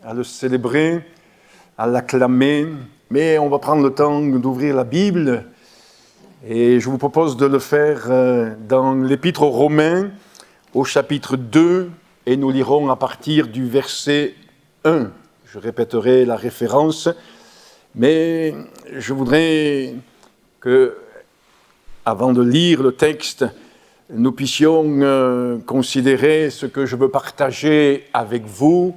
à le célébrer, à l'acclamer, mais on va prendre le temps d'ouvrir la Bible et je vous propose de le faire dans l'Épître aux Romains au chapitre 2 et nous lirons à partir du verset 1. Je répéterai la référence, mais je voudrais que, avant de lire le texte, nous puissions considérer ce que je veux partager avec vous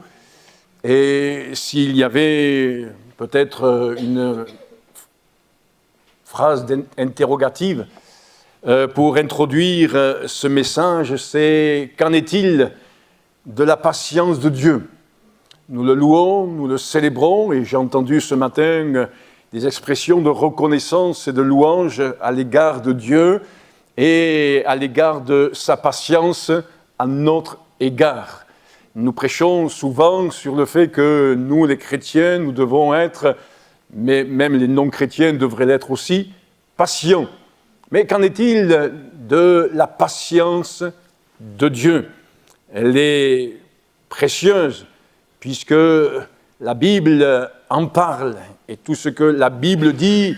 et s'il y avait peut-être une phrase interrogative pour introduire ce message, c'est « Qu'en est-il de la patience de Dieu ?» Nous le louons, nous le célébrons et j'ai entendu ce matin des expressions de reconnaissance et de louange à l'égard de Dieu et à l'égard de sa patience à notre égard. Nous prêchons souvent sur le fait que nous, les chrétiens, nous devons être, mais même les non-chrétiens devraient l'être aussi, patients. Mais qu'en est-il de la patience de Dieu ? Elle est précieuse, puisque la Bible en parle, et tout ce que la Bible dit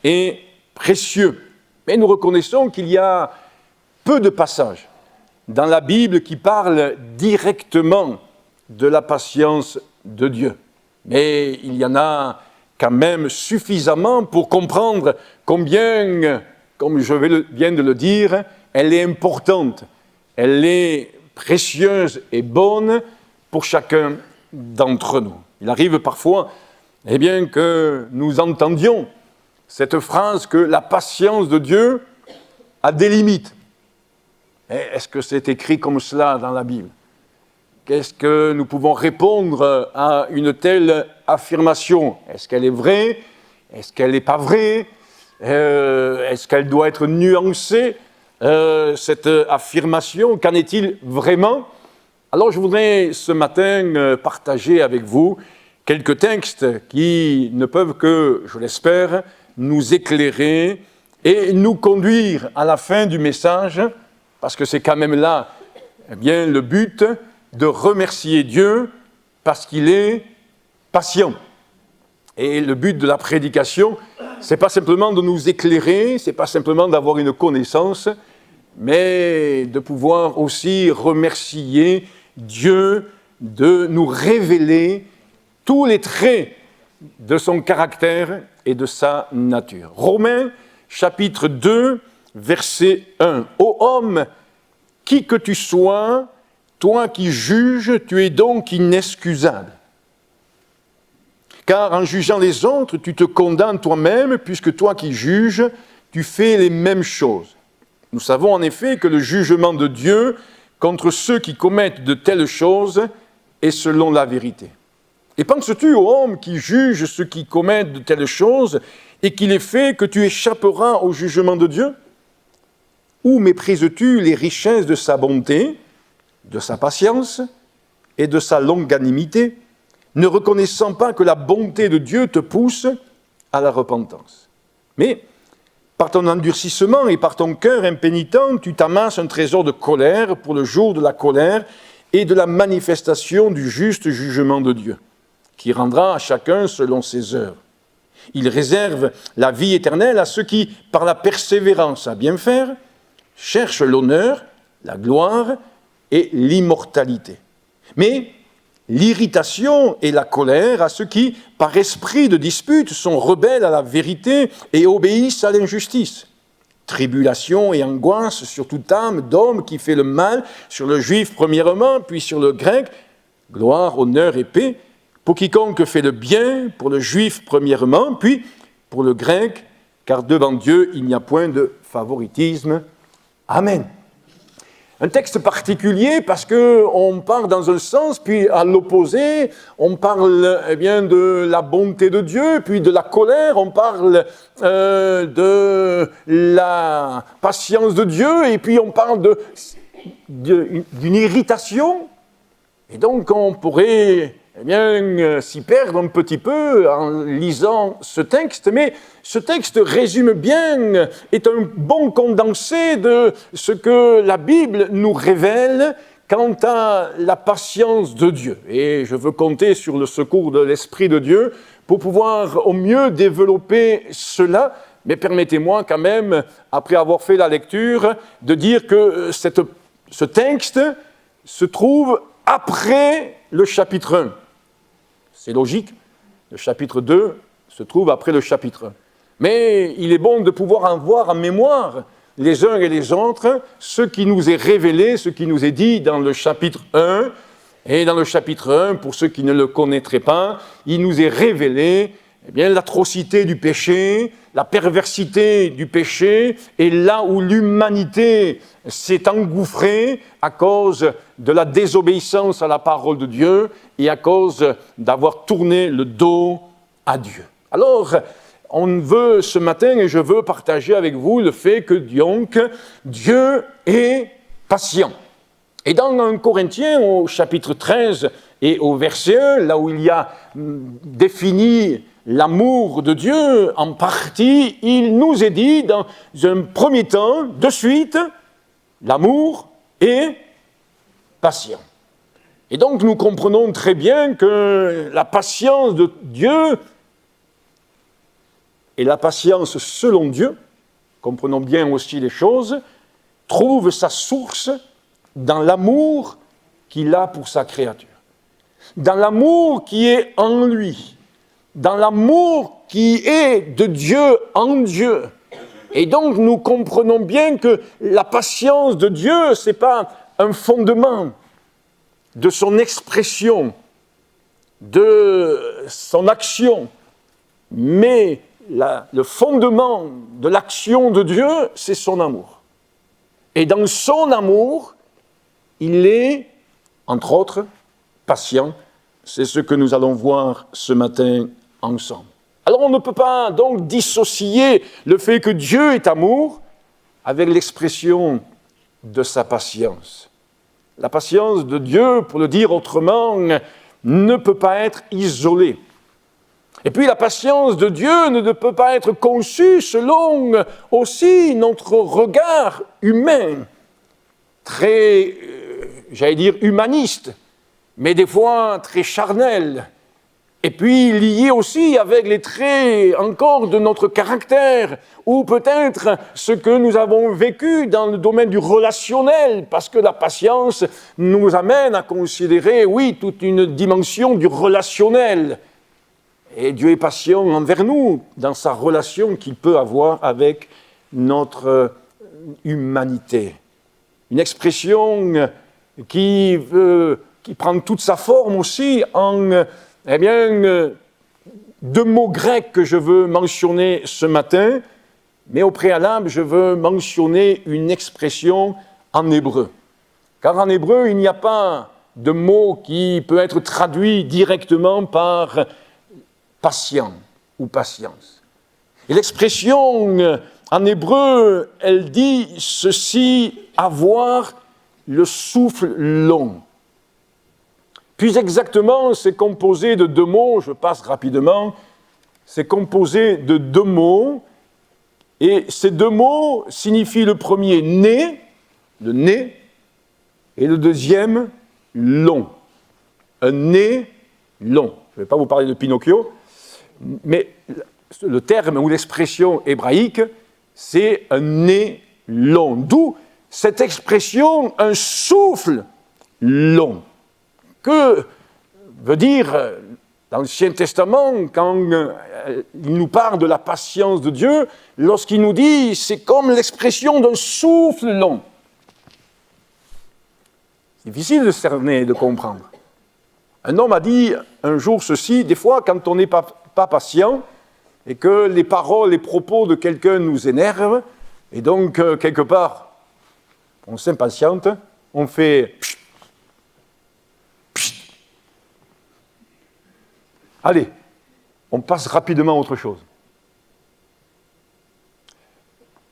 est précieux. Mais nous reconnaissons qu'il y a peu de passages dans la Bible qui parlent directement de la patience de Dieu. Mais il y en a quand même suffisamment pour comprendre combien, comme je viens de le dire, elle est importante, elle est précieuse et bonne pour chacun d'entre nous. Il arrive parfois que nous entendions cette phrase que la patience de Dieu a des limites. Est-ce que c'est écrit comme cela dans la Bible ? Qu'est-ce que nous pouvons répondre à une telle affirmation ? Est-ce qu'elle est vraie ? Est-ce qu'elle n'est pas vraie ? Est-ce qu'elle doit être nuancée, cette affirmation ? Qu'en est-il vraiment ? Alors je voudrais ce matin partager avec vous quelques textes qui ne peuvent que, je l'espère, nous éclairer et nous conduire à la fin du message, parce que c'est quand même là le but de remercier Dieu parce qu'il est patient. Et le but de la prédication, c'est pas simplement de nous éclairer, c'est pas simplement d'avoir une connaissance, mais de pouvoir aussi remercier Dieu de nous révéler tous les traits de son caractère et de sa nature. Romains, chapitre 2, verset 1. « Ô homme, qui que tu sois, toi qui juges, tu es donc inexcusable. Car en jugeant les autres, tu te condamnes toi-même, puisque toi qui juges, tu fais les mêmes choses. Nous savons en effet que le jugement de Dieu contre ceux qui commettent de telles choses est selon la vérité. Et penses-tu, ô homme, qui juge ceux qui commettent de telles choses et qui les fait, que tu échapperas au jugement de Dieu ? Ou méprises-tu les richesses de sa bonté, de sa patience et de sa longanimité, ne reconnaissant pas que la bonté de Dieu te pousse à la repentance ? Mais par ton endurcissement et par ton cœur impénitent, tu t'amasses un trésor de colère pour le jour de la colère et de la manifestation du juste jugement de Dieu, qui rendra à chacun selon ses œuvres. Il réserve la vie éternelle à ceux qui, par la persévérance à bien faire, cherchent l'honneur, la gloire et l'immortalité. Mais l'irritation et la colère à ceux qui, par esprit de dispute, sont rebelles à la vérité et obéissent à l'injustice. Tribulation et angoisse sur toute âme d'homme qui fait le mal, sur le juif premièrement, puis sur le grec, gloire, honneur et paix, pour quiconque fait le bien, pour le juif premièrement, puis pour le grec, car devant Dieu il n'y a point de favoritisme. Amen. Un texte particulier parce qu'on part dans un sens, puis à l'opposé, on parle de la bonté de Dieu, puis de la colère, on parle de la patience de Dieu, et puis on parle d'une irritation. Et donc on pourrait s'y perdre un petit peu en lisant ce texte, mais ce texte résume bien, est un bon condensé de ce que la Bible nous révèle quant à la patience de Dieu. Et je veux compter sur le secours de l'Esprit de Dieu pour pouvoir au mieux développer cela. Mais permettez-moi quand même, après avoir fait la lecture, de dire que ce texte se trouve après le chapitre 1. C'est logique, le chapitre 2 se trouve après le chapitre 1. Mais il est bon de pouvoir avoir en mémoire les uns et les autres ce qui nous est révélé, ce qui nous est dit dans le chapitre 1. Et dans le chapitre 1, pour ceux qui ne le connaîtraient pas, il nous est révélé l'atrocité du péché, la perversité du péché, et là où l'humanité s'est engouffrée à cause de la désobéissance à la parole de Dieu et à cause d'avoir tourné le dos à Dieu. Alors, on veut ce matin, et je veux partager avec vous le fait que donc, Dieu est patient. Et dans 1 Corinthiens, au chapitre 13 et au verset 1, là où il y a défini l'amour de Dieu en partie, il nous est dit dans un premier temps, de suite, l'amour est patient. Et donc nous comprenons très bien que la patience de Dieu et la patience selon Dieu, comprenons bien aussi les choses, trouve sa source dans l'amour qu'il a pour sa créature, dans l'amour qui est en lui, dans l'amour qui est de Dieu en Dieu. Et donc nous comprenons bien que la patience de Dieu, ce n'est pas un fondement de son expression, de son action, mais le fondement de l'action de Dieu, c'est son amour. Et dans son amour, il est, entre autres, patient. C'est ce que nous allons voir ce matin ensemble. Alors on ne peut pas donc dissocier le fait que Dieu est amour avec l'expression de sa patience. La patience de Dieu, pour le dire autrement, ne peut pas être isolée. Et puis la patience de Dieu ne peut pas être conçue selon aussi notre regard humain, très, humaniste, mais des fois très charnel, et puis lié aussi avec les traits encore de notre caractère, ou peut-être ce que nous avons vécu dans le domaine du relationnel, parce que la patience nous amène à considérer, oui, toute une dimension du relationnel. Et Dieu est patient envers nous dans sa relation qu'il peut avoir avec notre humanité. Une expression qui prend toute sa forme aussi en deux mots grecs que je veux mentionner ce matin, mais au préalable, je veux mentionner une expression en hébreu. Car en hébreu, il n'y a pas de mot qui peut être traduit directement par patient ou patience. Et l'expression en hébreu, elle dit ceci, avoir le souffle long. Puis exactement, c'est composé de deux mots, je passe rapidement, c'est composé de deux mots, et ces deux mots signifient le premier né, le nez, et le deuxième long. Un nez long. Je ne vais pas vous parler de Pinocchio, mais le terme ou l'expression hébraïque, c'est un nez long. D'où cette expression, un souffle long. Que veut dire dans l'Ancien Testament, quand il nous parle de la patience de Dieu, lorsqu'il nous dit, c'est comme l'expression d'un souffle long. C'est difficile de cerner et de comprendre. Un homme a dit un jour ceci, des fois quand on n'est pas patient et que les paroles, les propos de quelqu'un nous énervent, et donc quelque part, on s'impatiente, on fait pchit, pchit. Allez, on passe rapidement à autre chose.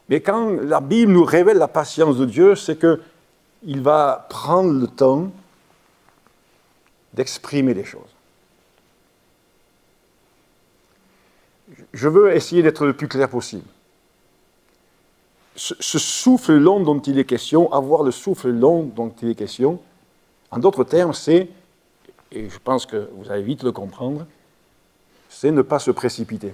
Mais quand la Bible nous révèle la patience de Dieu, c'est qu'il va prendre le temps d'exprimer les choses. Je veux essayer d'être le plus clair possible. Ce souffle long dont il est question, avoir le souffle long dont il est question, En d'autres termes, c'est, et je pense que vous allez vite le comprendre, c'est ne pas se précipiter.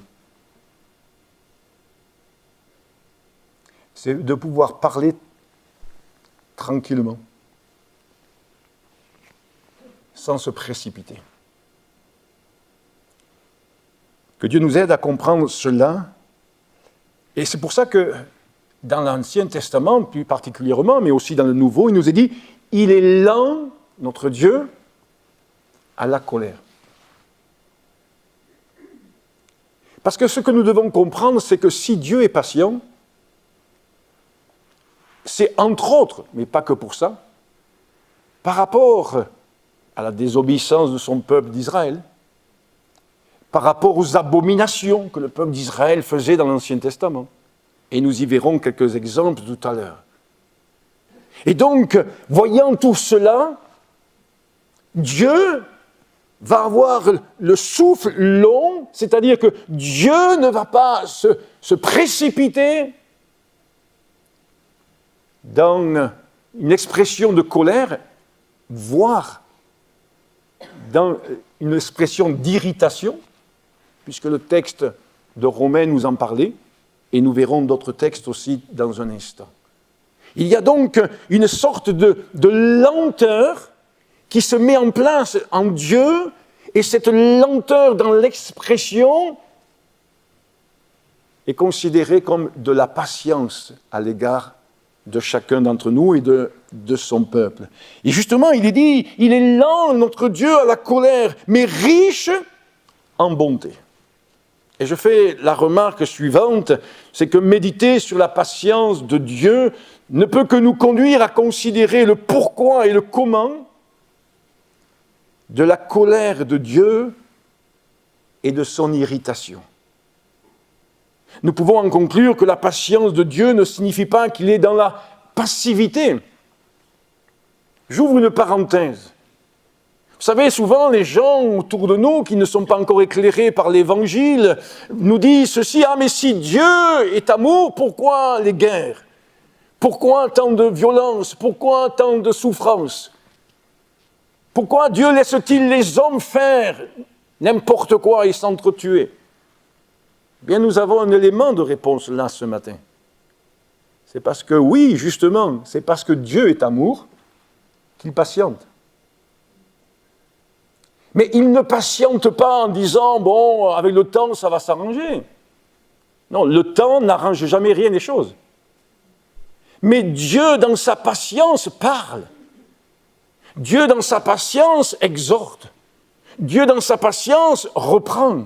C'est de pouvoir parler tranquillement, sans se précipiter. Que Dieu nous aide à comprendre cela. Et c'est pour ça que dans l'Ancien Testament, plus particulièrement, mais aussi dans le Nouveau, il nous est dit, il est lent, notre Dieu, à la colère. Parce que ce que nous devons comprendre, c'est que si Dieu est patient, c'est entre autres, mais pas que pour ça, par rapport à la désobéissance de son peuple d'Israël, par rapport aux abominations que le peuple d'Israël faisait dans l'Ancien Testament. Et nous y verrons quelques exemples tout à l'heure. Et donc, voyant tout cela, Dieu va avoir le souffle long, c'est-à-dire que Dieu ne va pas se précipiter dans une expression de colère, voire dans une expression d'irritation, puisque le texte de Romains nous en parlait, et nous verrons d'autres textes aussi dans un instant. Il y a donc une sorte de lenteur qui se met en place en Dieu, et cette lenteur dans l'expression est considérée comme de la patience à l'égard de chacun d'entre nous et de son peuple. Et justement, il est dit, il est lent, notre Dieu, à la colère, mais riche en bonté. Et je fais la remarque suivante, c'est que méditer sur la patience de Dieu ne peut que nous conduire à considérer le pourquoi et le comment de la colère de Dieu et de son irritation. Nous pouvons en conclure que la patience de Dieu ne signifie pas qu'il est dans la passivité. J'ouvre une parenthèse. Vous savez, souvent, les gens autour de nous qui ne sont pas encore éclairés par l'Évangile nous disent ceci, « Ah, mais si Dieu est amour, pourquoi les guerres? Pourquoi tant de violence? Pourquoi tant de souffrance? Pourquoi Dieu laisse-t-il les hommes faire n'importe quoi et s'entretuer ?» Bien, nous avons un élément de réponse là ce matin. C'est parce que, oui, justement, c'est parce que Dieu est amour qu'il patiente. Mais il ne patiente pas en disant, bon, avec le temps, ça va s'arranger. Non, le temps n'arrange jamais rien des choses. Mais Dieu, dans sa patience, parle. Dieu, dans sa patience, exhorte. Dieu, dans sa patience, reprend.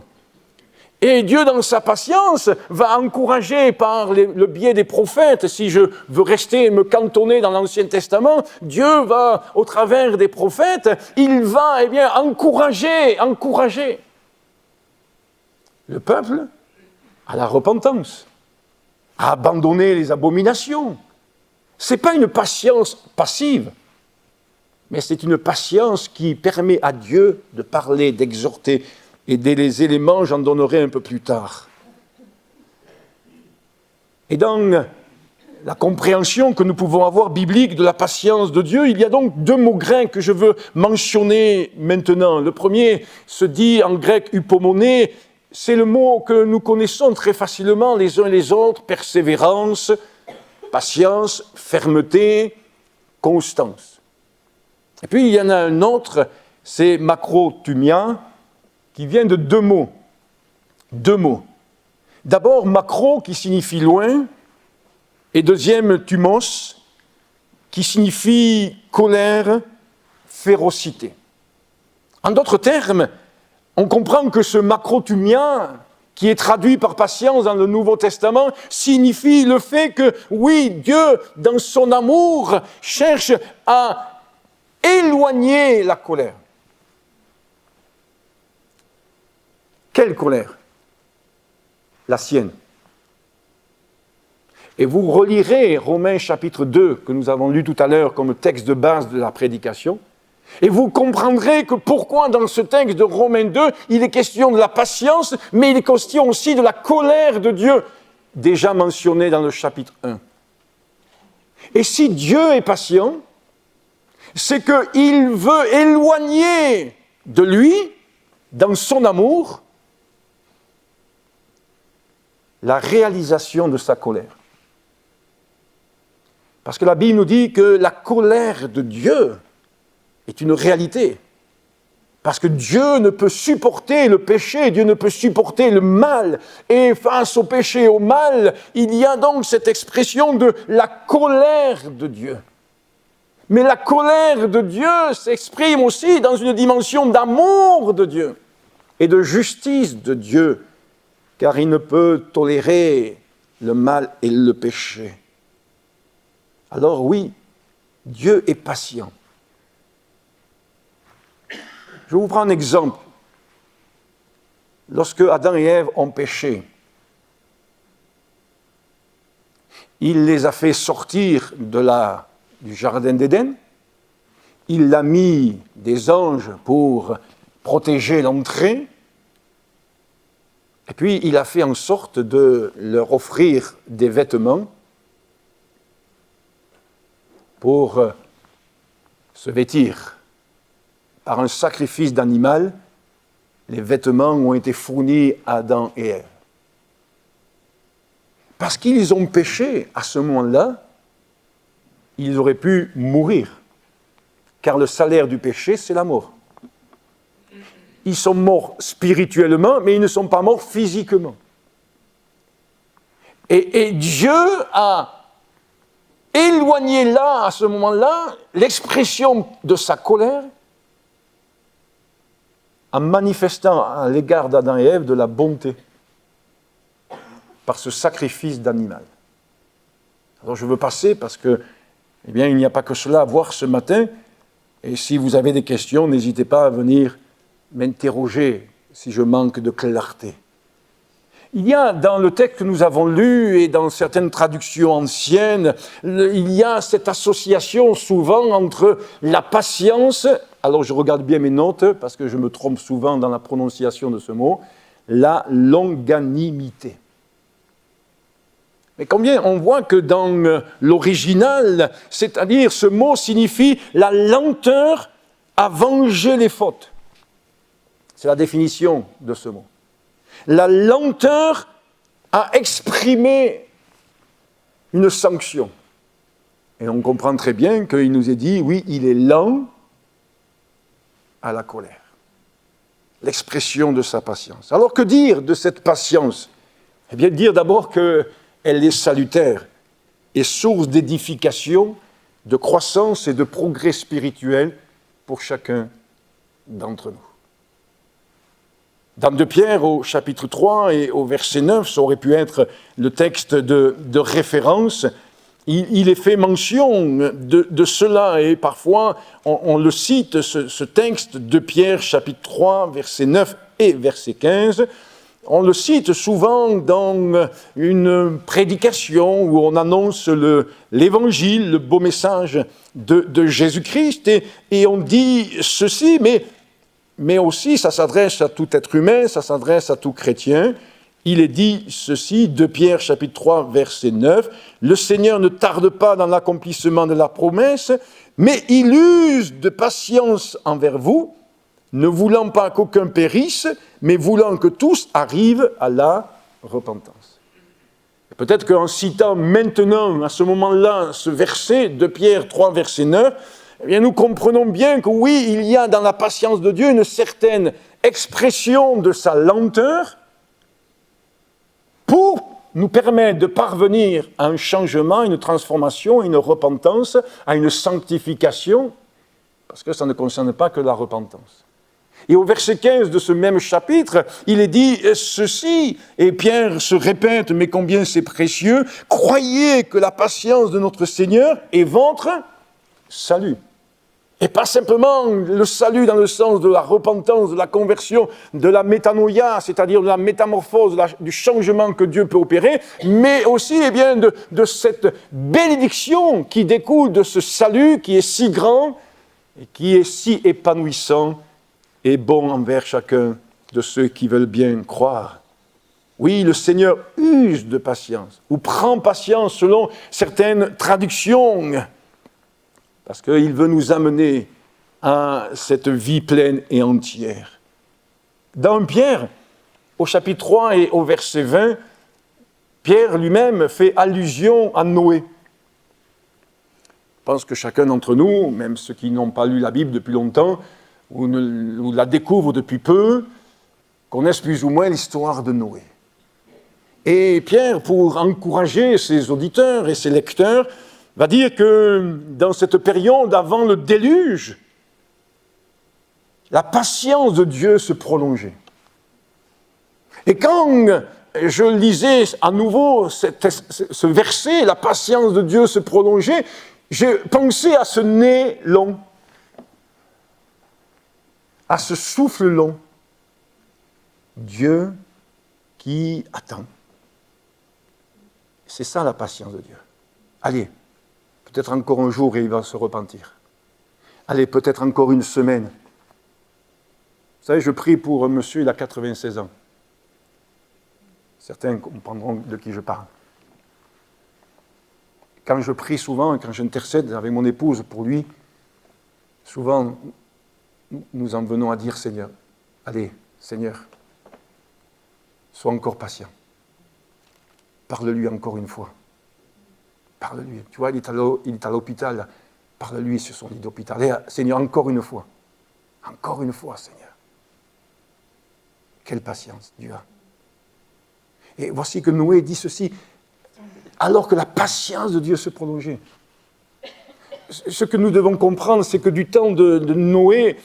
Et Dieu, dans sa patience, va encourager par le biais des prophètes. Si je veux rester et me cantonner dans l'Ancien Testament, Dieu va, au travers des prophètes, il va encourager le peuple à la repentance, à abandonner les abominations. Ce n'est pas une patience passive, mais c'est une patience qui permet à Dieu de parler, d'exhorter. Et des éléments, j'en donnerai un peu plus tard. Et dans la compréhension que nous pouvons avoir biblique de la patience de Dieu, il y a donc deux mots grecs que je veux mentionner maintenant. Le premier se dit en grec hypomoné, c'est le mot que nous connaissons très facilement les uns les autres, persévérance, patience, fermeté, constance. Et puis il y en a un autre, c'est makrothumia, qui vient de deux mots. Deux mots. D'abord, makro, qui signifie loin, et deuxième, thumos, qui signifie colère, férocité. En d'autres termes, on comprend que ce makrothumia, qui est traduit par patience dans le Nouveau Testament, signifie le fait que, oui, Dieu, dans son amour, cherche à éloigner la colère. Quelle colère? La sienne. Et vous relirez Romains chapitre 2, que nous avons lu tout à l'heure comme texte de base de la prédication, et vous comprendrez que pourquoi dans ce texte de Romains 2, il est question de la patience, mais il est question aussi de la colère de Dieu, déjà mentionnée dans le chapitre 1. Et si Dieu est patient, c'est qu'il veut éloigner de lui, dans son amour, la réalisation de sa colère. Parce que la Bible nous dit que la colère de Dieu est une réalité. Parce que Dieu ne peut supporter le péché, Dieu ne peut supporter le mal. Et face au péché et au mal, il y a donc cette expression de la colère de Dieu. Mais la colère de Dieu s'exprime aussi dans une dimension d'amour de Dieu et de justice de Dieu, car il ne peut tolérer le mal et le péché. Alors oui, Dieu est patient. Je vous prends un exemple. Lorsque Adam et Ève ont péché, il les a fait sortir du jardin d'Éden, il a mis des anges pour protéger l'entrée, et puis il a fait en sorte de leur offrir des vêtements pour se vêtir. Par un sacrifice d'animal, les vêtements ont été fournis à Adam et Ève. Parce qu'ils ont péché à ce moment-là, ils auraient pu mourir. Car le salaire du péché, c'est la mort. Ils sont morts spirituellement, mais ils ne sont pas morts physiquement. Et Dieu a éloigné là, à ce moment-là, l'expression de sa colère en manifestant à l'égard d'Adam et Ève de la bonté par ce sacrifice d'animal. Alors je veux passer parce que, il n'y a pas que cela à voir ce matin, et si vous avez des questions, n'hésitez pas à venir m'interroger si je manque de clarté. Il y a dans le texte que nous avons lu et dans certaines traductions anciennes, il y a cette association souvent entre la patience, alors je regarde bien mes notes parce que je me trompe souvent dans la prononciation de ce mot, la longanimité. Mais combien on voit que dans l'original, c'est-à-dire ce mot signifie la lenteur à venger les fautes. C'est la définition de ce mot. La lenteur à exprimer une sanction. Et on comprend très bien qu'il nous est dit, oui, il est lent à la colère. L'expression de sa patience. Alors que dire de cette patience ? Eh bien, dire d'abord qu'elle est salutaire et source d'édification, de croissance et de progrès spirituel pour chacun d'entre nous. Dans 2 Pierre, au chapitre 3 et au verset 9, ça aurait pu être le texte de référence, il est fait mention de cela, et parfois on le cite, ce texte de Pierre, chapitre 3, verset 9 et verset 15, on le cite souvent dans une prédication où on annonce l'évangile, le beau message de Jésus-Christ, et on dit ceci, mais aussi, ça s'adresse à tout être humain, ça s'adresse à tout chrétien. Il est dit ceci, 2 Pierre, chapitre 3, verset 9, « Le Seigneur ne tarde pas dans l'accomplissement de la promesse, mais il use de patience envers vous, ne voulant pas qu'aucun périsse, mais voulant que tous arrivent à la repentance. » Peut-être qu'en citant maintenant, à ce moment-là, ce verset, 2 Pierre 3, verset 9, eh bien, nous comprenons bien que oui, il y a dans la patience de Dieu une certaine expression de sa lenteur pour nous permettre de parvenir à un changement, une transformation, une repentance, à une sanctification, parce que ça ne concerne pas que la repentance. Et au verset 15 de ce même chapitre, il est dit ceci, et Pierre se répète, mais combien c'est précieux, « Croyez que la patience de notre Seigneur est votre salut. » Et pas simplement le salut dans le sens de la repentance, de la conversion, de la métanoïa, c'est-à-dire de la métamorphose, du changement que Dieu peut opérer, mais aussi de cette bénédiction qui découle de ce salut qui est si grand et qui est si épanouissant et bon envers chacun de ceux qui veulent bien croire. Oui, le Seigneur use de patience, ou prend patience selon certaines traductions. parce qu'il veut nous amener à cette vie pleine et entière. Dans Pierre, au chapitre 3 et au verset 20, Pierre lui-même fait allusion à Noé. Je pense que chacun d'entre nous, même ceux qui n'ont pas lu la Bible depuis longtemps, ou la découvrent depuis peu, connaissent plus ou moins l'histoire de Noé. Et Pierre, pour encourager ses auditeurs et ses lecteurs, va dire que dans cette période avant le déluge, la patience de Dieu se prolongeait. Et quand je lisais à nouveau ce verset, la patience de Dieu se prolongeait, j'ai pensé à ce nez long, à ce souffle long. Dieu qui attend. C'est ça la patience de Dieu. Allez, peut-être encore un jour et il va se repentir. Allez, peut-être encore une semaine. Vous savez, je prie pour un monsieur, il a 96 ans. Certains comprendront de qui je parle. Quand je prie souvent, quand j'intercède avec mon épouse pour lui, souvent, nous en venons à dire, Seigneur, allez, Seigneur, sois encore patient. Parle-lui encore une fois. Parle-lui. Tu vois, il est à l'hôpital. Parle-lui sur son lit d'hôpital. Allez, Seigneur, encore une fois. Encore une fois, Seigneur. Quelle patience Dieu a. Et voici que Noé dit ceci, alors que la patience de Dieu se prolongeait. Ce que nous devons comprendre, c'est que du temps de Noé,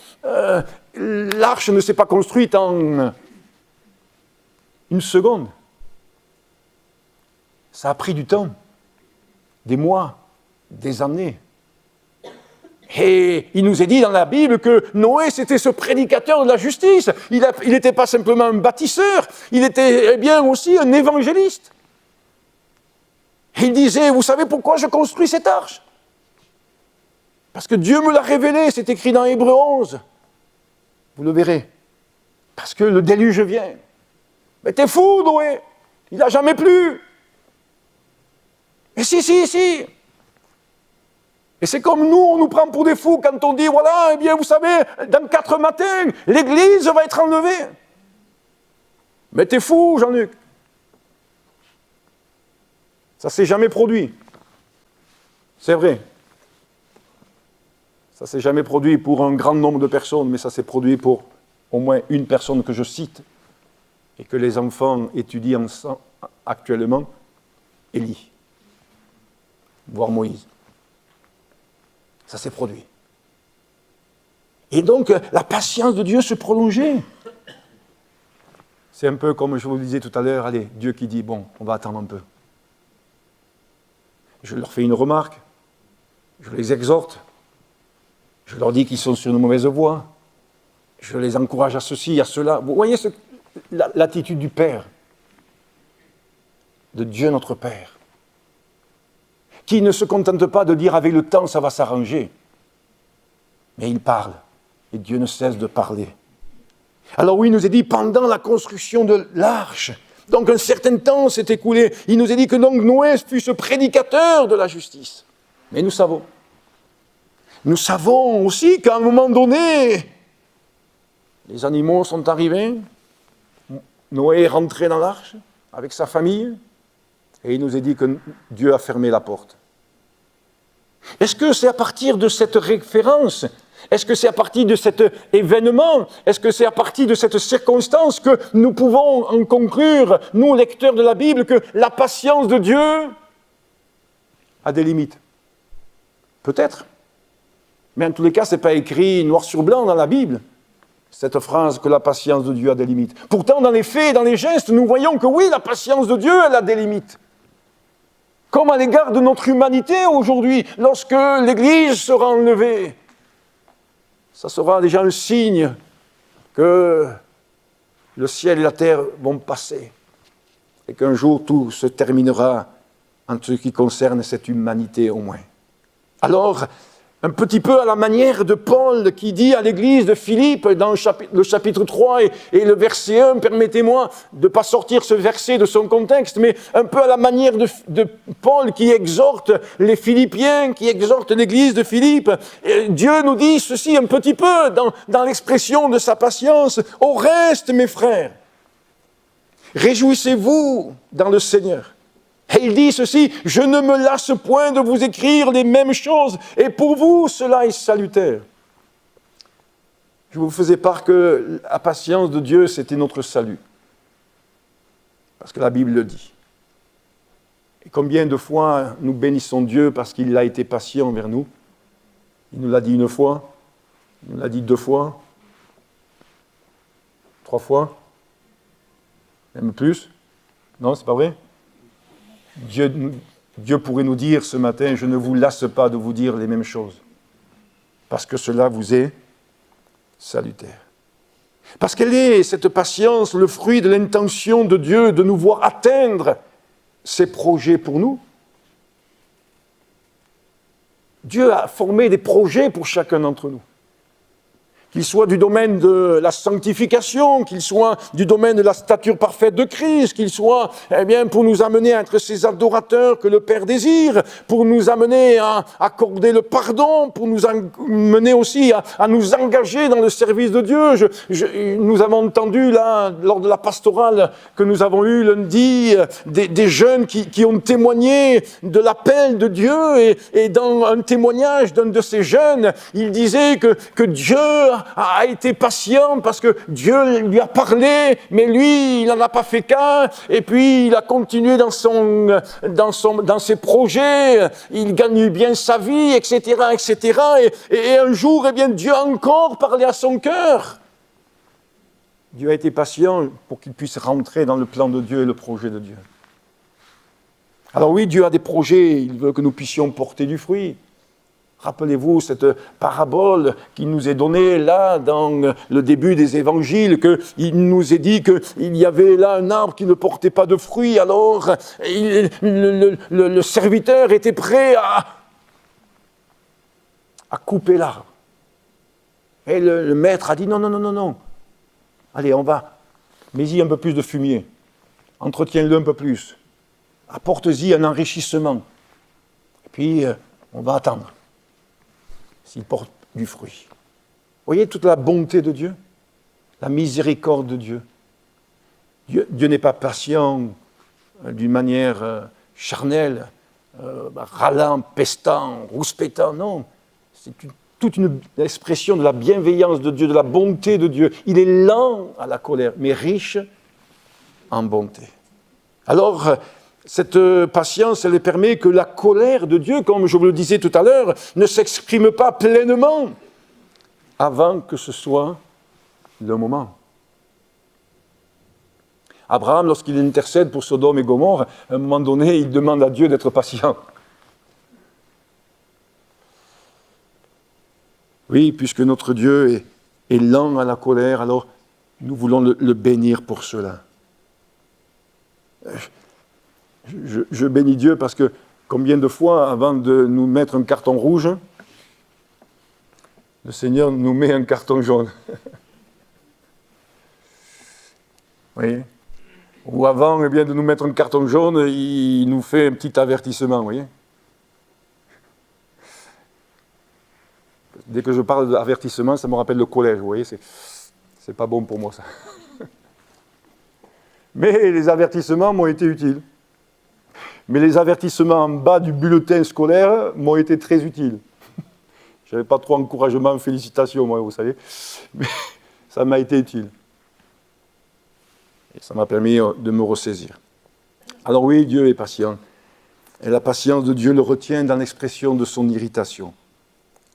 l'arche ne s'est pas construite en une seconde. Ça a pris du temps, des mois, des années. Et il nous est dit dans la Bible que Noé, c'était ce prédicateur de la justice. Il n'était pas simplement un bâtisseur, il était bien aussi un évangéliste. Il disait, vous savez pourquoi je construis cette arche? Parce que Dieu me l'a révélé, c'est écrit dans Hébreux 11. Vous le verrez. Parce que le déluge vient. Mais t'es fou, Noé, il n'a jamais plu. Mais si. Et c'est comme nous, on nous prend pour des fous quand on dit, voilà, eh bien, vous savez, dans 4 matins, l'église va être enlevée. Mais t'es fou, Jean-Luc. Ça ne s'est jamais produit. C'est vrai. Ça ne s'est jamais produit pour un grand nombre de personnes, mais ça s'est produit pour au moins une personne que je cite et que les enfants étudient actuellement, Élie, voire Moïse. Ça s'est produit. Et donc, la patience de Dieu se prolongeait. C'est un peu comme je vous le disais tout à l'heure, allez, Dieu qui dit, bon, on va attendre un peu. Je leur fais une remarque, je les exhorte, je leur dis qu'ils sont sur une mauvaise voie, je les encourage à ceci, à cela. Vous voyez l'attitude du Père, de Dieu notre Père, qui ne se contente pas de dire avec le temps ça va s'arranger, mais il parle, et Dieu ne cesse de parler. Alors oui, il nous est dit pendant la construction de l'arche, donc un certain temps s'est écoulé, il nous est dit que donc Noé fut ce prédicateur de la justice. Mais nous savons aussi qu'à un moment donné, les animaux sont arrivés, Noé est rentré dans l'arche avec sa famille, et il nous est dit que Dieu a fermé la porte. Est-ce que c'est à partir de cette référence, est-ce que c'est à partir de cet événement, est-ce que c'est à partir de cette circonstance que nous pouvons en conclure, nous lecteurs de la Bible, que la patience de Dieu a des limites? Peut-être. Mais en tous les cas, ce n'est pas écrit noir sur blanc dans la Bible, cette phrase que la patience de Dieu a des limites. Pourtant, dans les faits, dans les gestes, nous voyons que oui, la patience de Dieu, elle a des limites. Comme à l'égard de notre humanité aujourd'hui, lorsque l'Église sera enlevée, ça sera déjà un signe que le ciel et la terre vont passer et qu'un jour tout se terminera en ce qui concerne cette humanité au moins. Alors, Un petit peu à la manière de Paul qui dit à l'église de Philippe dans le chapitre 3 et le verset 1, permettez-moi de ne pas sortir ce verset de son contexte, mais un peu à la manière de Paul qui exhorte les Philippiens, qui exhorte l'église de Philippe. Et Dieu nous dit ceci un petit peu dans l'expression de sa patience. Au reste, mes frères, réjouissez-vous dans le Seigneur. Et il dit ceci, « Je ne me lasse point de vous écrire les mêmes choses, et pour vous, cela est salutaire. » Je vous faisais part que la patience de Dieu, c'était notre salut. Parce que la Bible le dit. Et combien de fois nous bénissons Dieu parce qu'il a été patient envers nous? Il nous l'a dit une fois, il nous l'a dit 2 fois, 3 fois, même plus. Non, c'est pas vrai? Dieu pourrait nous dire ce matin, je ne vous lasse pas de vous dire les mêmes choses, parce que cela vous est salutaire. Parce qu'elle est, cette patience, le fruit de l'intention de Dieu de nous voir atteindre ses projets pour nous. Dieu a formé des projets pour chacun d'entre nous. Qu'il soit du domaine de la sanctification, qu'il soit du domaine de la stature parfaite de Christ, qu'il soit pour nous amener à être ces adorateurs que le Père désire, pour nous amener à accorder le pardon, pour nous amener aussi à nous engager dans le service de Dieu. Nous avons entendu là, lors de la pastorale que nous avons eue lundi, des jeunes qui ont témoigné de l'appel de Dieu, et dans un témoignage d'un de ces jeunes, il disait que Dieu a été patient parce que Dieu lui a parlé, mais lui, il n'en a pas fait qu'un, et puis il a continué dans ses projets, il gagne bien sa vie, etc., etc., et un jour, Dieu a encore parlé à son cœur. Dieu a été patient pour qu'il puisse rentrer dans le plan de Dieu et le projet de Dieu. Alors oui, Dieu a des projets, il veut que nous puissions porter du fruit. Rappelez-vous cette parabole qui nous est donnée là dans le début des évangiles, qu'il nous est dit qu'il y avait là un arbre qui ne portait pas de fruits, alors le serviteur était prêt à couper l'arbre. Et le maître a dit non, allez, on va, mets-y un peu plus de fumier, entretiens-le un peu plus, apporte-y un enrichissement, et puis on va attendre. S'il porte du fruit. Vous voyez toute la bonté de Dieu, la miséricorde de Dieu. Dieu n'est pas patient d'une manière charnelle, râlant, pestant, rouspétant, non. C'est toute une expression de la bienveillance de Dieu, de la bonté de Dieu. Il est lent à la colère, mais riche en bonté. Alors, cette patience, elle permet que la colère de Dieu, comme je vous le disais tout à l'heure, ne s'exprime pas pleinement avant que ce soit le moment. Abraham, lorsqu'il intercède pour Sodome et Gomorrhe, à un moment donné, il demande à Dieu d'être patient. Oui, puisque notre Dieu est lent à la colère, alors nous voulons le bénir pour cela. Je bénis Dieu parce que combien de fois, avant de nous mettre un carton rouge, le Seigneur nous met un carton jaune. Vous voyez ? Ou avant de nous mettre un carton jaune, il nous fait un petit avertissement, vous voyez ? Dès que je parle d'avertissement, ça me rappelle le collège, vous voyez ? C'est pas bon pour moi, ça. Mais les avertissements m'ont été utiles. Mais les avertissements en bas du bulletin scolaire m'ont été très utiles. Je n'avais pas trop encouragement, félicitations, moi, vous savez. Mais ça m'a été utile. Et ça m'a permis de me ressaisir. Alors oui, Dieu est patient. Et la patience de Dieu le retient dans l'expression de son irritation.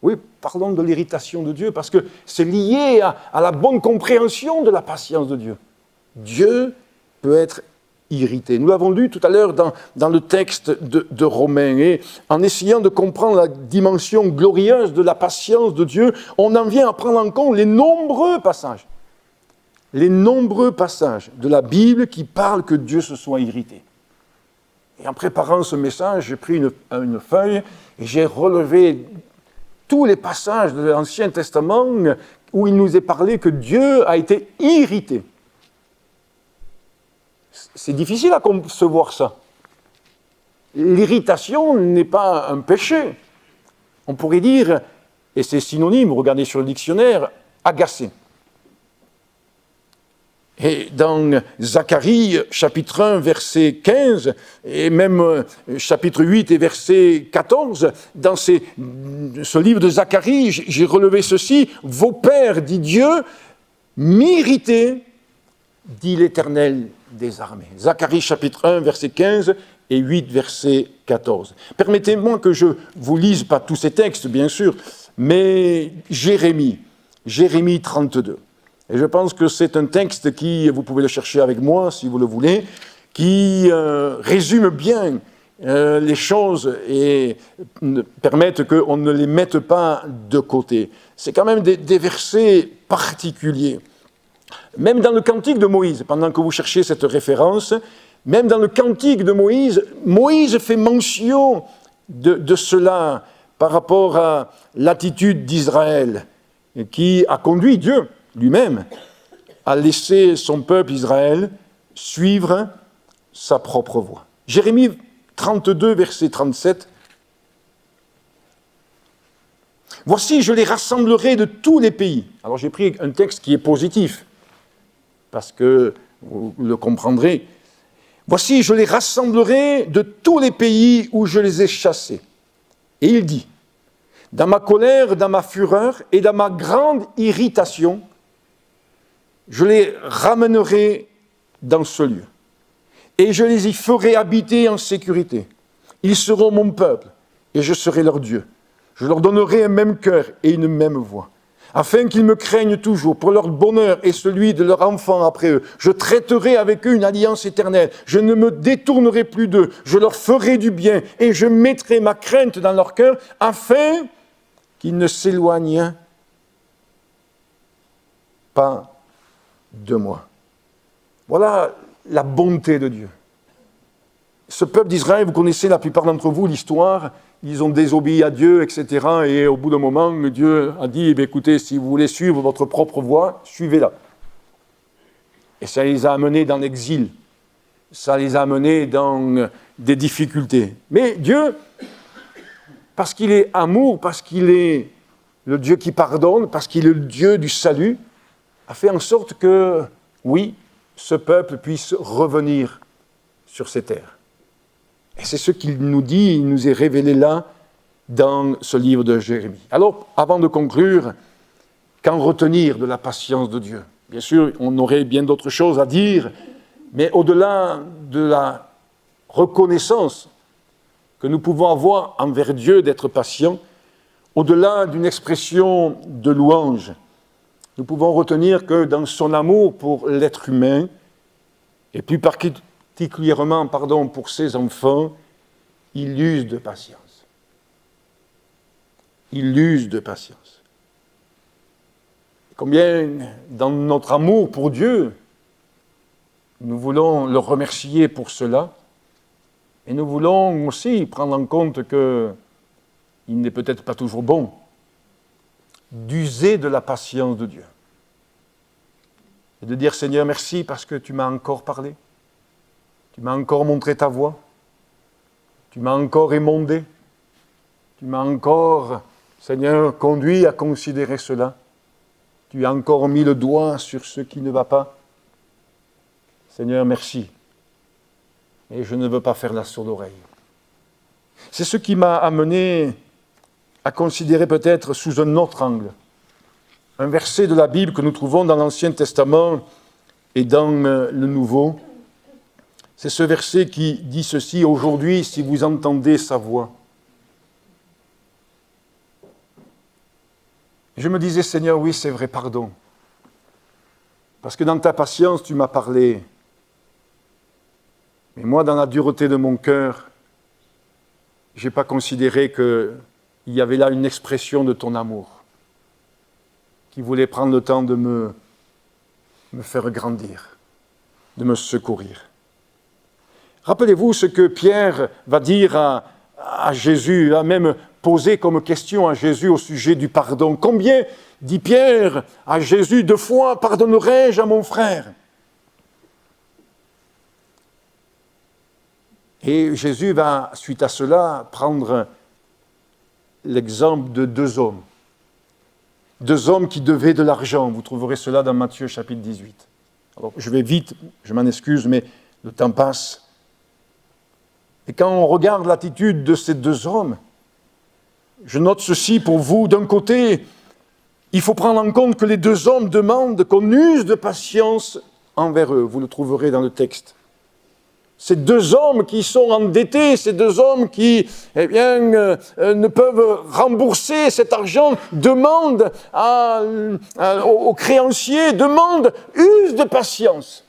Oui, parlons de l'irritation de Dieu, parce que c'est lié à la bonne compréhension de la patience de Dieu. Dieu peut être irrité. Nous l'avons lu tout à l'heure dans le texte de Romains, et en essayant de comprendre la dimension glorieuse de la patience de Dieu, on en vient à prendre en compte les nombreux passages de la Bible qui parlent que Dieu se soit irrité. Et en préparant ce message, j'ai pris une feuille et j'ai relevé tous les passages de l'Ancien Testament où il nous est parlé que Dieu a été irrité. C'est difficile à concevoir ça. L'irritation n'est pas un péché. On pourrait dire, et c'est synonyme, regardez sur le dictionnaire, agacé. Et dans Zacharie, chapitre 1, verset 15, et même chapitre 8 et verset 14, dans ce livre de Zacharie, j'ai relevé ceci, « Vos pères, dit Dieu, m'irritaient, dit l'Éternel des armées. » Zacharie, chapitre 1, verset 15 et 8, verset 14. Permettez-moi que je vous lise pas tous ces textes, bien sûr, mais Jérémie 32. Et je pense que c'est un texte qui, vous pouvez le chercher avec moi si vous le voulez, qui résume bien les choses et permettent qu'on ne les mette pas de côté. C'est quand même des versets particuliers. Même dans le Cantique de Moïse, pendant que vous cherchez cette référence, même dans le Cantique de Moïse, Moïse fait mention de cela par rapport à l'attitude d'Israël qui a conduit Dieu lui-même à laisser son peuple Israël suivre sa propre voie. Jérémie 32, verset 37. « Voici, je les rassemblerai de tous les pays. » Alors j'ai pris un texte qui est positif, parce que vous le comprendrez. « Voici, je les rassemblerai de tous les pays où je les ai chassés. » Et il dit, « Dans ma colère, dans ma fureur et dans ma grande irritation, je les ramènerai dans ce lieu, et je les y ferai habiter en sécurité. Ils seront mon peuple, et je serai leur Dieu. Je leur donnerai un même cœur et une même voix, afin qu'ils me craignent toujours, pour leur bonheur et celui de leurs enfants après eux. Je traiterai avec eux une alliance éternelle. Je ne me détournerai plus d'eux. Je leur ferai du bien, et je mettrai ma crainte dans leur cœur, afin qu'ils ne s'éloignent pas de moi. » Voilà la bonté de Dieu. Ce peuple d'Israël, vous connaissez la plupart d'entre vous l'histoire, ils ont désobéi à Dieu, etc. Et au bout d'un moment, Dieu a dit, écoutez, si vous voulez suivre votre propre voie, suivez-la. Et ça les a amenés dans l'exil. Ça les a amenés dans des difficultés. Mais Dieu, parce qu'il est amour, parce qu'il est le Dieu qui pardonne, parce qu'il est le Dieu du salut, a fait en sorte que, oui, ce peuple puisse revenir sur ces terres. Et c'est ce qu'il nous dit, il nous est révélé là, dans ce livre de Jérémie. Alors, avant de conclure, qu'en retenir de la patience de Dieu ? Bien sûr, on aurait bien d'autres choses à dire, mais au-delà de la reconnaissance que nous pouvons avoir envers Dieu d'être patient, au-delà d'une expression de louange, nous pouvons retenir que dans son amour pour l'être humain, et plus particulièrement pour ses enfants, il use de patience. Il use de patience. Combien dans notre amour pour Dieu, nous voulons le remercier pour cela, et nous voulons aussi prendre en compte qu'il n'est peut-être pas toujours bon d'user de la patience de Dieu. Et de dire, Seigneur, merci parce que tu m'as encore parlé, tu m'as encore montré ta voie, tu m'as encore émondé, tu m'as encore, Seigneur, conduit à considérer cela, tu as encore mis le doigt sur ce qui ne va pas. Seigneur, merci. Et je ne veux pas faire la sourde oreille. C'est ce qui m'a amené à considérer peut-être sous un autre angle un verset de la Bible que nous trouvons dans l'Ancien Testament et dans le Nouveau. C'est ce verset qui dit ceci, « Aujourd'hui, si vous entendez sa voix. » Je me disais, Seigneur, oui, c'est vrai, pardon. Parce que dans ta patience, tu m'as parlé. Mais moi, dans la dureté de mon cœur, je n'ai pas considéré qu'il y avait là une expression de ton amour qui voulait prendre le temps de me faire grandir, de me secourir. Rappelez-vous ce que Pierre va dire à Jésus, même posé comme question à Jésus au sujet du pardon. Combien, dit Pierre à Jésus, de fois pardonnerai-je à mon frère? Et Jésus va, suite à cela, prendre l'exemple de deux hommes. Deux hommes qui devaient de l'argent. Vous trouverez cela dans Matthieu chapitre 18. Alors, je vais vite, je m'en excuse, mais le temps passe. Et quand on regarde l'attitude de ces deux hommes, je note ceci pour vous. D'un côté, il faut prendre en compte que les deux hommes demandent qu'on use de patience envers eux. Vous le trouverez dans le texte. Ces deux hommes qui sont endettés, ces deux hommes qui ne peuvent rembourser cet argent, demandent aux créanciers, demandent, use de patience.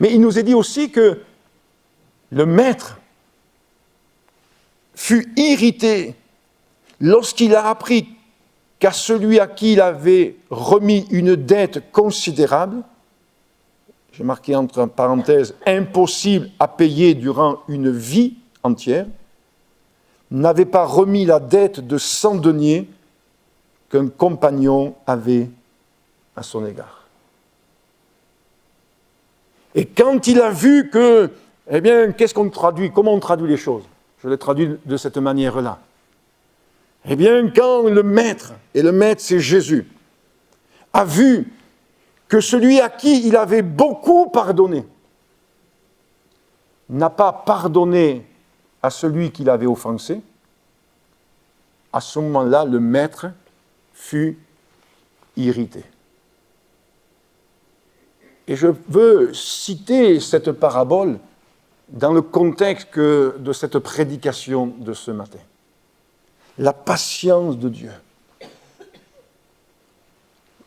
Mais il nous est dit aussi que le maître fut irrité lorsqu'il a appris qu'à celui à qui il avait remis une dette considérable, j'ai marqué entre parenthèses, impossible à payer durant une vie entière, n'avait pas remis la dette de 100 deniers qu'un compagnon avait à son égard. Et quand il a vu que, qu'est-ce qu'on traduit? Comment on traduit les choses? Je les traduis de cette manière-là. Quand le maître, et le maître c'est Jésus, a vu que celui à qui il avait beaucoup pardonné n'a pas pardonné à celui qui l'avait offensé, à ce moment-là, le maître fut irrité. Et je veux citer cette parabole dans le contexte de cette prédication de ce matin. La patience de Dieu.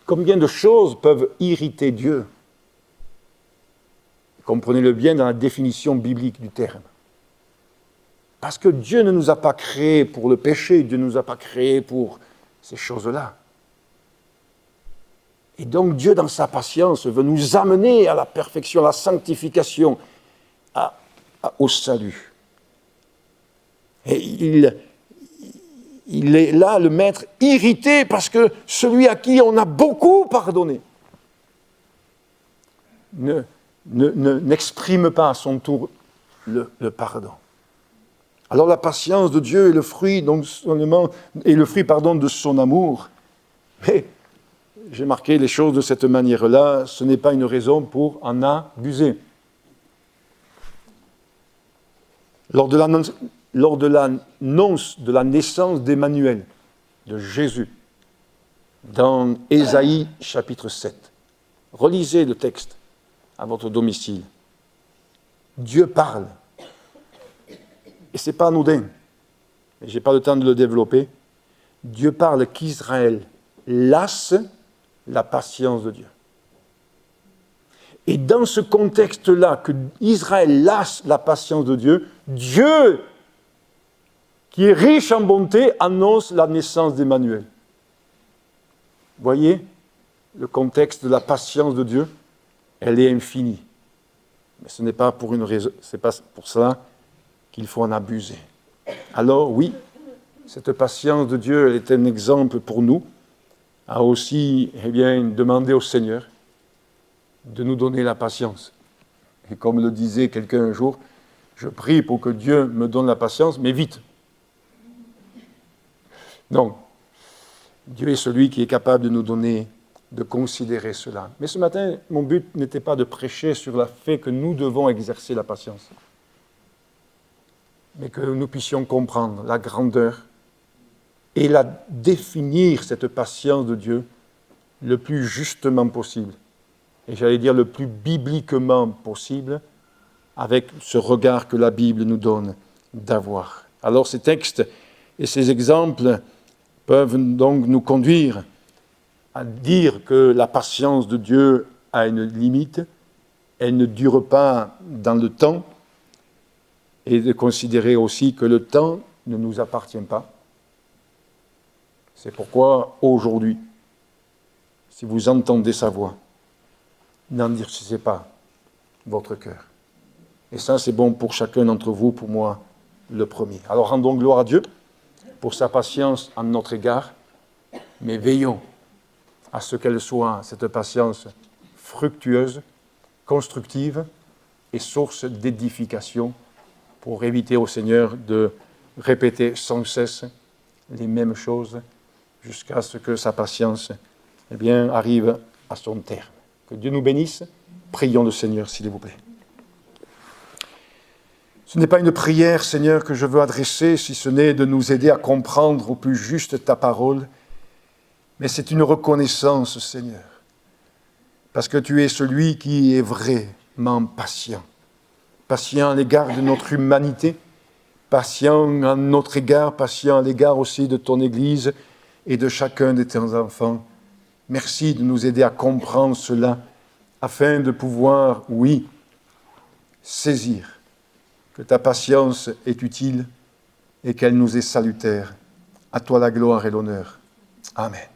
Combien de choses peuvent irriter Dieu? Comprenez-le bien dans la définition biblique du terme. Parce que Dieu ne nous a pas créés pour le péché, Dieu ne nous a pas créés pour ces choses-là. Et donc Dieu, dans sa patience, veut nous amener à la perfection, à la sanctification, au salut. Et il est là, le maître, irrité parce que celui à qui on a beaucoup pardonné n'exprime pas à son tour le pardon. Alors la patience de Dieu est le fruit, de son amour. Mais j'ai marqué les choses de cette manière-là, ce n'est pas une raison pour en abuser. Lors de l'annonce de la naissance d'Emmanuel, de Jésus, dans Ésaïe chapitre 7, relisez le texte à votre domicile. Dieu parle. Et ce n'est pas anodin, et je n'ai pas le temps de le développer. Dieu parle qu'Israël lasse la patience de Dieu. Et dans ce contexte-là, que Israël lasse la patience de Dieu, Dieu, qui est riche en bonté, annonce la naissance d'Emmanuel. Voyez, le contexte de la patience de Dieu, elle est infinie. Mais ce n'est pas pour une raison, c'est pas pour cela qu'il faut en abuser. Alors oui, cette patience de Dieu, elle est un exemple pour nous, à aussi demander au Seigneur de nous donner la patience. Et comme le disait quelqu'un un jour, je prie pour que Dieu me donne la patience, mais vite. Non, Dieu est celui qui est capable de nous donner, de considérer cela. Mais ce matin, mon but n'était pas de prêcher sur le fait que nous devons exercer la patience, mais que nous puissions comprendre la grandeur et la définir, cette patience de Dieu, le plus justement possible. Et j'allais dire le plus bibliquement possible, avec ce regard que la Bible nous donne d'avoir. Alors ces textes et ces exemples peuvent donc nous conduire à dire que la patience de Dieu a une limite, elle ne dure pas dans le temps, et de considérer aussi que le temps ne nous appartient pas. C'est pourquoi aujourd'hui, si vous entendez sa voix, n'endurcissez pas votre cœur. Et ça, c'est bon pour chacun d'entre vous, pour moi le premier. Alors rendons gloire à Dieu pour sa patience en notre égard, mais veillons à ce qu'elle soit, cette patience, fructueuse, constructive et source d'édification pour éviter au Seigneur de répéter sans cesse les mêmes choses jusqu'à ce que sa patience arrive à son terme. Que Dieu nous bénisse. Prions le Seigneur, s'il vous plaît. Ce n'est pas une prière, Seigneur, que je veux adresser, si ce n'est de nous aider à comprendre au plus juste ta parole, mais c'est une reconnaissance, Seigneur, parce que tu es celui qui est vraiment patient. Patient à l'égard de notre humanité, patient à notre égard, patient à l'égard aussi de ton Église et de chacun de tes enfants. Merci de nous aider à comprendre cela, afin de pouvoir, oui, saisir que ta patience est utile et qu'elle nous est salutaire. À toi la gloire et l'honneur. Amen.